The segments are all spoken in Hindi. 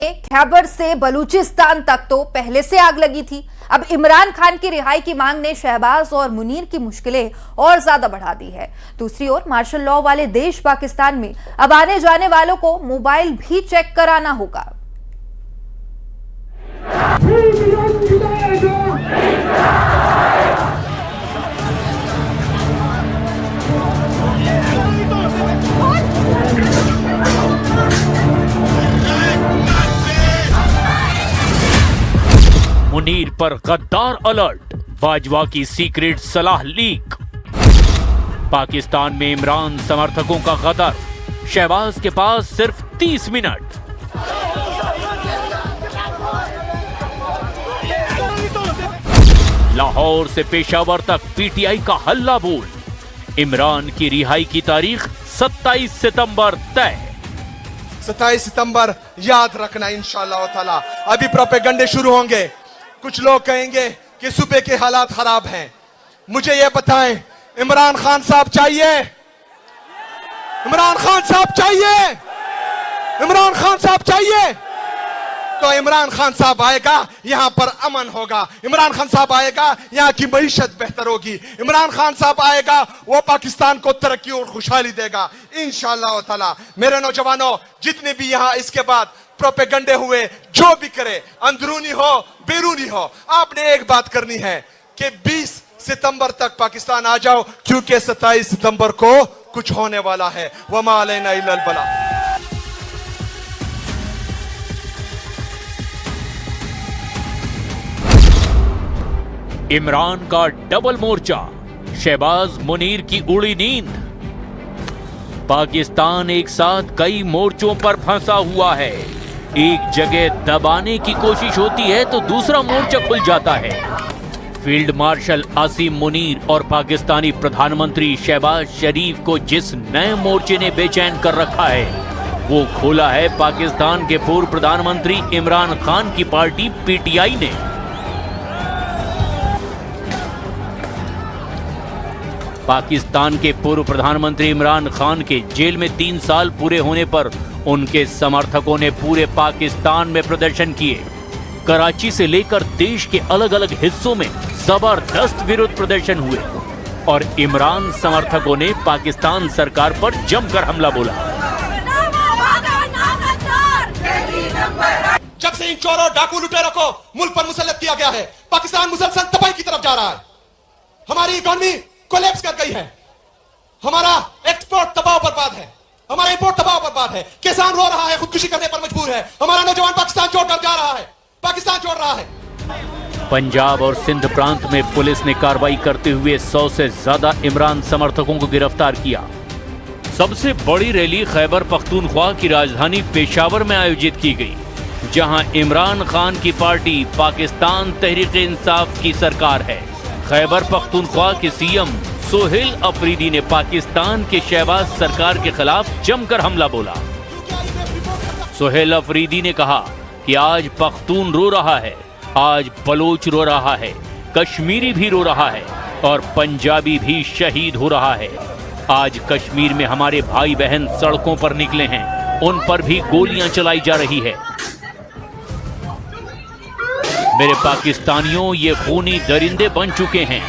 खैबर से बलूचिस्तान तक तो पहले से आग लगी थी। अब इमरान खान की रिहाई की मांग ने शहबाज और मुनीर की मुश्किलें और ज्यादा बढ़ा दी है। दूसरी ओर मार्शल लॉ वाले देश पाकिस्तान में अब आने जाने वालों को मोबाइल भी चेक कराना होगा। मुनीर पर गद्दार अलर्ट, बाजवा की सीक्रेट सलाह लीक। पाकिस्तान में इमरान समर्थकों का गदर, शहबाज के पास सिर्फ 30 मिनट। लाहौर से पेशावर तक पीटीआई का हल्ला बोल, इमरान की रिहाई की तारीख 27 सितंबर तय। 27 सितंबर याद रखना इंशाअल्लाह ताला। अभी प्रोपेगंडे शुरू होंगे। कुछ लोग कहेंगे कि सूबे के हालात खराब हैं। मुझे यह बताएं, इमरान खान साहब चाहिए? इमरान खान साहब चाहिए? इमरान खान साहब चाहिए? तो इमरान खान साहब आएगा, यहां पर अमन होगा। इमरान खान साहब आएगा, यहां की मईशत बेहतर होगी। इमरान खान साहब आएगा, वो पाकिस्तान को तरक्की और खुशहाली देगा इंशाअल्लाह ताला। मेरे नौजवानों, जितने भी यहां इसके बाद प्रोपेगंडे हुए, जो भी करे, अंदरूनी हो बैरूनी हो, आपने एक बात करनी है कि 20 सितंबर तक पाकिस्तान आ जाओ, क्योंकि 27 सितंबर को कुछ होने वाला है। वमा अलैना इल्लल बला। इमरान का डबल मोर्चा, शहबाज मुनीर की उड़ी नींद। पाकिस्तान एक साथ कई मोर्चों पर फंसा हुआ है। एक जगह दबाने की कोशिश होती है तो दूसरा मोर्चा खुल जाता है। फील्ड मार्शल आसिम मुनीर और पाकिस्तानी प्रधानमंत्री शहबाज शरीफ को जिस नए मोर्चे ने बेचैन कर रखा है, वो खोला है पाकिस्तान के पूर्व प्रधानमंत्री इमरान खान की पार्टी पीटीआई ने। पाकिस्तान के पूर्व प्रधानमंत्री इमरान खान के जेल में 3 साल पूरे होने पर उनके समर्थकों ने पूरे पाकिस्तान में प्रदर्शन किए। कराची से लेकर देश के अलग अलग हिस्सों में जबरदस्त विरोध प्रदर्शन हुए और इमरान समर्थकों ने पाकिस्तान सरकार पर जमकर हमला बोला। जब से इन चोरों डाकू लुटेरों को मुल्क पर मुसल्लत किया गया है, पाकिस्तान मुसलसल तबाही की तरफ जा रहा है। हमारी इकोनॉमी कोलैप्स कर गई है। हमारा एक्सपोर्ट तबाह बर्बाद है। हमारा इंपोर्ट तबाह बर्बाद है। किसान रो रहा है, खुदकुशी करने पर मजबूर है। हमारा नौजवान पाकिस्तान छोड़कर जा रहा है, पाकिस्तान छोड़ रहा है। पंजाब और सिंध प्रांत में पुलिस ने कार्रवाई करते हुए 100 से ज्यादा इमरान समर्थकों को गिरफ्तार किया। सबसे बड़ी रैली खैबर पख्तूनख्वा की राजधानी पेशावर में आयोजित की गई, जहां इमरान खान की पार्टी पाकिस्तान तहरीक-ए-इंसाफ की सरकार है। खैबर पख्तूनख्वा के सीएम सोहेल अफरीदी ने पाकिस्तान के शहबाज सरकार के खिलाफ जमकर हमला बोला। सोहेल अफरीदी ने कहा कि आज पख्तून रो रहा है, आज बलोच रो रहा है, कश्मीरी भी रो रहा है और पंजाबी भी शहीद हो रहा है। आज कश्मीर में हमारे भाई बहन सड़कों पर निकले हैं, उन पर भी गोलियां चलाई जा रही है। मेरे पाकिस्तानियों, ये खूनी दरिंदे बन चुके हैं।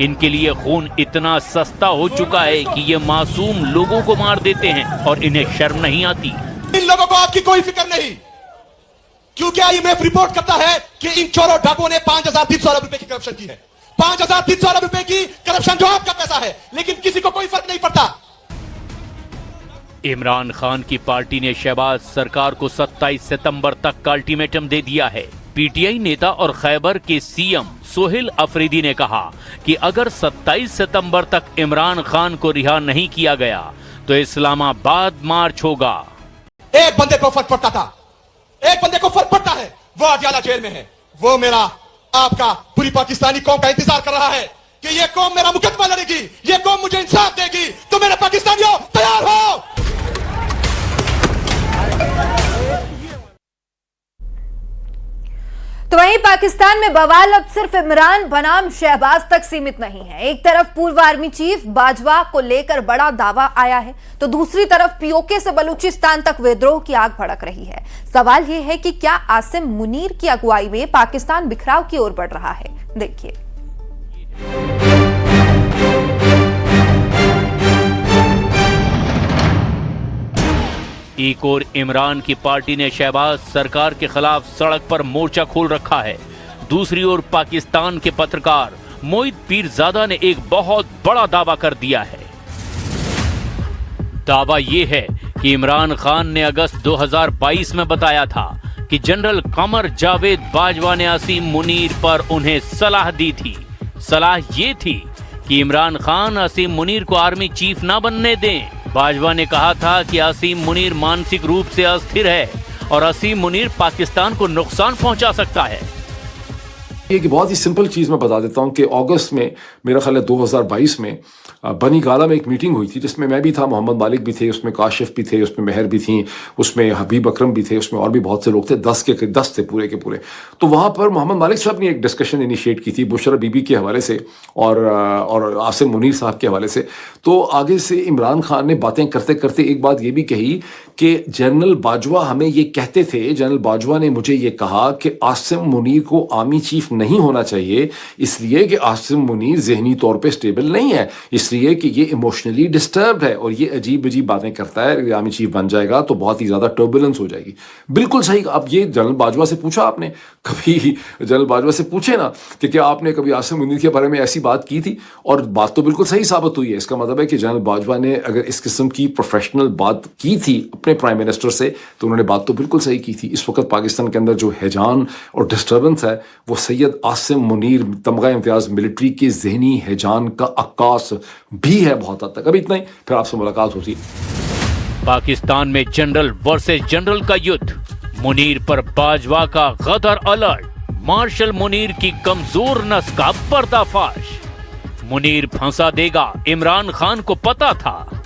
इनके लिए खून इतना सस्ता हो चुका है कि ये मासूम लोगों को मार देते हैं और इन्हें शर्म नहीं आती। इन लोगों को आपकी कोई फिक्र नहीं, क्योंकि IMF रिपोर्ट करता है कि इन चोरों डाकुओं ने 5300 अरब रुपए की करप्शन की है। 5300 अरब रुपए की करप्शन जो आपका पैसा है, लेकिन किसी को कोई फर्क नहीं पड़ता। इमरान खान की पार्टी ने शहबाज सरकार को 27 सितंबर तक का अल्टीमेटम दे दिया है। पीटीआई नेता और खैबर के सीएम सोहेल अफरीदी ने कहा कि अगर 27 सितंबर तक इमरान खान को रिहा नहीं किया गया तो इस्लामाबाद मार्च होगा। एक बंदे को फर्क पड़ता था, एक बंदे को फर्क पड़ता है, वो अदियाला जेल में है। वो मेरा, आपका, पूरी पाकिस्तानी कौम का इंतजार कर रहा है कि ये कौम मेरा मुकदमा लड़ेगी, ये कौम मुझे इंसाफ देगी। तो मेरे पाकिस्तानियों, तैयार हो। तो वहीं वहीं पाकिस्तान में बवाल अब सिर्फ इमरान बनाम शहबाज तक सीमित नहीं है। एक तरफ पूर्व आर्मी चीफ बाजवा को लेकर बड़ा दावा आया है, तो दूसरी तरफ पीओके से बलूचिस्तान तक विद्रोह की आग भड़क रही है। सवाल यह है कि क्या आसिम मुनीर की अगुवाई में पाकिस्तान बिखराव की ओर बढ़ रहा है? देखिए। एक और इमरान की पार्टी ने शहबाज सरकार के खिलाफ सड़क पर मोर्चा खोल रखा है। दूसरी ओर पाकिस्तान के पत्रकार मोहित पीरजादा ने एक बहुत बड़ा दावा कर दिया है। दावा यह है कि इमरान खान ने अगस्त 2022 में बताया था कि जनरल कमर जावेद बाजवा ने आसिम मुनीर पर उन्हें सलाह दी थी। सलाह ये थी कि इमरान खान आसिम मुनीर को आर्मी चीफ ना बनने दें। बाजवा ने कहा था कि आसिम मुनीर मानसिक रूप से अस्थिर है और आसिम मुनीर पाकिस्तान को नुकसान पहुंचा सकता है। एक बहुत ही सिंपल चीज़ मैं बता देता हूं कि अगस्त में, मेरा ख्याल है 2022 में बनी गाला में एक मीटिंग हुई थी जिसमें मैं भी था, मोहम्मद मालिक भी थे, उसमें काशिफ भी थे, उसमें मेहर भी थी, उसमें हबीब अकरम भी थे, उसमें और भी बहुत से लोग थे, 10 थे पूरे के पूरे। तो वहाँ पर मोहम्मद मालिक साहब ने एक डिस्कशन इनिशिएट की थी बुशरा बीबी के हवाले से और आसिम मुनीर साहब के हवाले से। तो आगे से इमरान खान ने बातें करते करते एक बात ये भी कही कि जनरल बाजवा हमें ये कहते थे, जनरल बाजवा ने मुझे ये कहा कि आसिम मुनीर को आर्मी चीफ नहीं होना चाहिए, इसलिए कि आसिम मुनीर जहनी तौर पे स्टेबल नहीं है, इसलिए कि ये इमोशनली डिस्टर्ब है और ये अजीब अजीब बातें करता है। आर्मी चीफ बन जाएगा तो बहुत ही ज़्यादा टर्बुलेंस हो जाएगी। बिल्कुल सही। अब ये जनरल बाजवा से पूछा आपने, कभी जनरल बाजवा से पूछे ना कि क्या आपने कभी आसिम मुनीर के बारे में ऐसी बात की थी, और बात तो बिल्कुल सही साबित हुई है। इसका मतलब है कि जनरल बाजवा ने अगर इस किस्म की प्रोफेशनल बात की थी अपने प्राइम मिनिस्टर से तो उन्होंने बात तो बिल्कुल सही की थी। इस वक्त पाकिस्तान के अंदर जो हैजान और डिस्टर्बेंस है वो सैयद आसिम मुनीर तमगा इम्तियाज मिलिट्री के जहनी हैजान का अक्कास भी है बहुत हद तक। अभी इतना ही, फिर आपसे मुलाकात होती है। पाकिस्तान में जनरल वर्सेस जनरल का युद्ध, मुनीर पर बाजवा का गदर अलर्ट, मार्शल मुनीर की कमजोर नस का पर्दाफाश। मुनीर फंसा देगा, इमरान खान को पता था।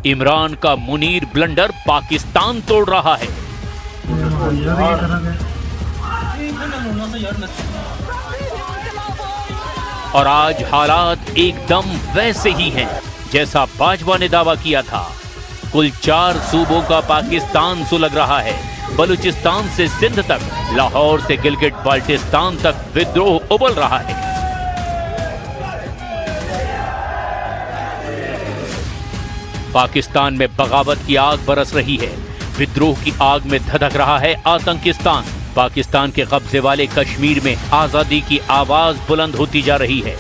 इमरान का मुनीर ब्लंडर पाकिस्तान तोड़ रहा है। और आज हालात एकदम वैसे ही हैं जैसा बाजवा ने दावा किया था। कुल 4 सूबों का पाकिस्तान सुलग रहा है। बलूचिस्तान से सिंध तक, लाहौर से गिलगिट बाल्टिस्तान तक विद्रोह उबल रहा है। पाकिस्तान में बगावत की आग बरस रही है। विद्रोह की आग में धधक रहा है आतंकिस्तान। पाकिस्तान के कब्जे वाले कश्मीर में आजादी की आवाज बुलंद होती जा रही है।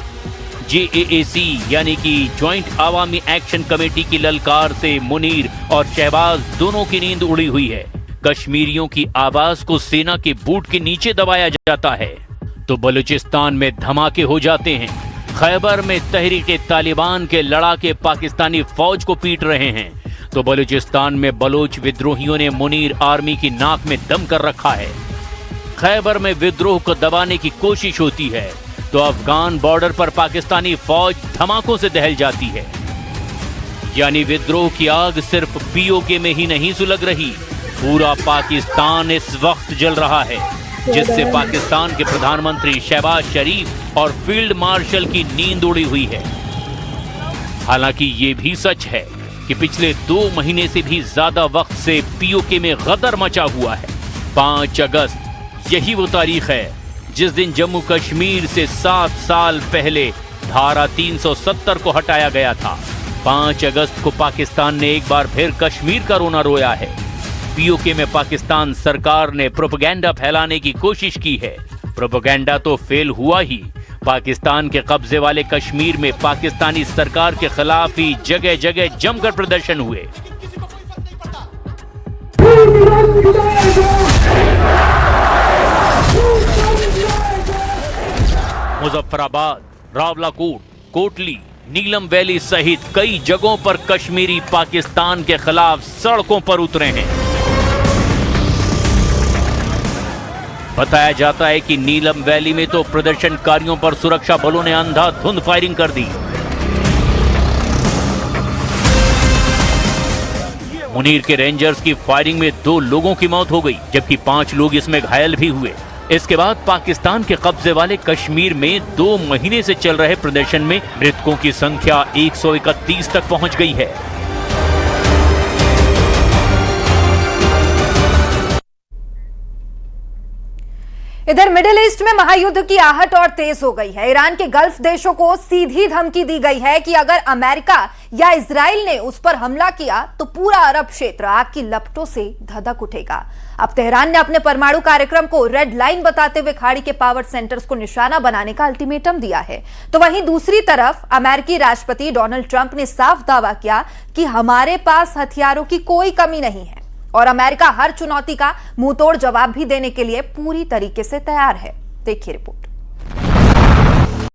JAAC यानी कि ज्वाइंट आवामी एक्शन कमेटी की ललकार से मुनीर और शहबाज दोनों की नींद उड़ी हुई है। कश्मीरियों की आवाज को सेना के बूट के नीचे दबाया जाता है तो बलूचिस्तान में धमाके हो जाते हैं। खैबर में तहरीके तालिबान के लड़ाके पाकिस्तानी फौज को पीट रहे हैं तो बलूचिस्तान में बलोच विद्रोहियों ने मुनीर आर्मी की नाक में दम कर रखा है। खैबर में विद्रोह को दबाने की कोशिश होती है तो अफगान बॉर्डर पर पाकिस्तानी फौज धमाकों से दहल जाती है। यानी विद्रोह की आग सिर्फ POK में ही नहीं सुलग रही, पूरा पाकिस्तान इस वक्त जल रहा है, जिससे पाकिस्तान के प्रधानमंत्री शहबाज शरीफ और फील्ड मार्शल की नींद उड़ी हुई है। हालांकि ये भी सच है कि पिछले 2 महीने से भी ज्यादा वक्त से POK में गदर मचा हुआ है। 5 अगस्त यही वो तारीख है जिस दिन जम्मू कश्मीर से 7 साल पहले धारा 370 को हटाया गया था। 5 अगस्त को पाकिस्तान ने एक बार फिर कश्मीर का रोना रोया है। POK में पाकिस्तान सरकार ने प्रोपेगेंडा फैलाने की कोशिश की है। प्रोपेगेंडा तो फेल हुआ ही। पाकिस्तान के कब्जे वाले कश्मीर में पाकिस्तानी सरकार के खिलाफ ही जगह जगह जमकर प्रदर्शन हुए। मुजफ्फराबाद, रावलाकोट, कोटली, नीलम वैली सहित कई जगहों पर कश्मीरी पाकिस्तान के खिलाफ सड़कों पर उतरे हैं। बताया जाता है कि नीलम वैली में तो प्रदर्शनकारियों पर सुरक्षा बलों ने अंधाधुंध फायरिंग कर दी। मुनीर के रेंजर्स की फायरिंग में 2 लोगों की मौत हो गई जबकि 5 लोग इसमें घायल भी हुए। इसके बाद पाकिस्तान के कब्जे वाले कश्मीर में 2 महीने से चल रहे प्रदर्शन में मृतकों की संख्या 131 तक पहुंच गई है। इधर मिडिल ईस्ट में महायुद्ध की आहट और तेज हो गई है। ईरान के गल्फ देशों को सीधी धमकी दी गई है कि अगर अमेरिका या इजराइल ने उस पर हमला किया तो पूरा अरब क्षेत्र आग की लपटों से धधक उठेगा। अब तेहरान ने अपने परमाणु कार्यक्रम को रेड लाइन बताते हुए खाड़ी के पावर सेंटर्स को निशाना बनाने का अल्टीमेटम दिया है। तो वहीं दूसरी तरफ अमेरिकी राष्ट्रपति डोनाल्ड ट्रंप ने साफ दावा किया कि हमारे पास हथियारों की कोई कमी नहीं है और अमेरिका हर चुनौती का मुंहतोड़ जवाब भी देने के लिए पूरी तरीके से तैयार है। देखिए रिपोर्ट।